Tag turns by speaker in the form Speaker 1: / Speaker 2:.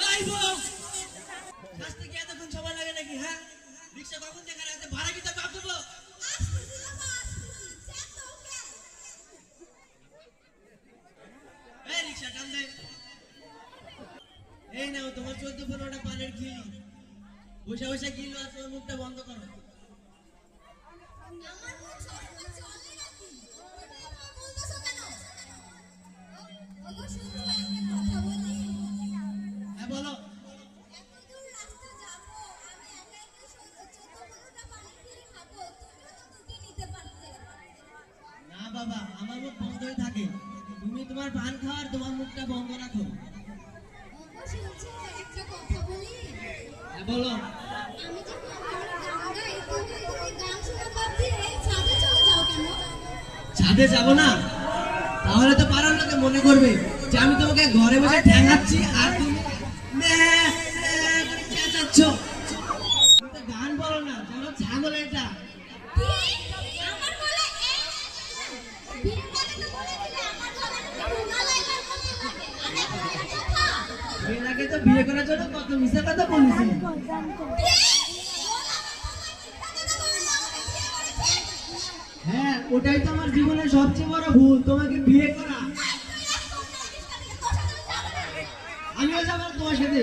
Speaker 1: এই বউ রাস্তা কি এতক্ষণ সময় লাগে নাকি? হ্যাঁ, রিক্সা কখন দেখা রাখতে ভাড়া কি তো কাপ দেবো? এই রিক্সা টান দে। এই নাও তোমার 14-15টা পানের খিলি। বসে বসে গিলো আর তোমার মুখটা বন্ধ করো।
Speaker 2: আমার মুখ সবসময় চলে নাকি? ওটা বলতেছো কেন? ওগো শুনছো একটা কথা বলি?
Speaker 1: হ্যাঁ বলো।
Speaker 2: এত দূর রাস্তা যাবো, আমি একা একা 14-15টা পানির খিলি খাবো, তুমিও তো দুটি নিতে পারতে।
Speaker 1: না বাবা, আমার মুখ বন্ধই থাকে। তুমি তোমার পান খাও আর তোমার মুখটা বন্ধ রাখো।
Speaker 2: ওগো শুনছো একটা কথা বলি?
Speaker 1: হ্যাঁ বলো।
Speaker 2: আমি যখন গান গাই তুমি গান শোনা বাদ দিয়ে ছাদে চলে যাও কেন?
Speaker 1: ছাদে যাবো না? তাহলে তো পাড়ার লোকে মনে করবে যে আমি তোমাকে ঘরে বসে ঠ্যাঙাচ্ছি আর তুমি করে চেঁচাচ্ছ। তুমি তো গান বলো না, যেন ছাগল এটা।
Speaker 2: কি? আমার গলা বিয়ের আগে তো বলে দিলে আমার গলাটা রুনা লাইবার মতো লাগে। আর এখন এর কথা?
Speaker 1: এর আগে তো বিয়ে করার জন্য কত মিথ্যা কথা বলেছি। হ্যাঁ, ওটাই তো আমার জীবনের সবচেয়ে বড় ভুল, তোমাকে বিয়ে করা। আমিও যাবো তোমার সাথে।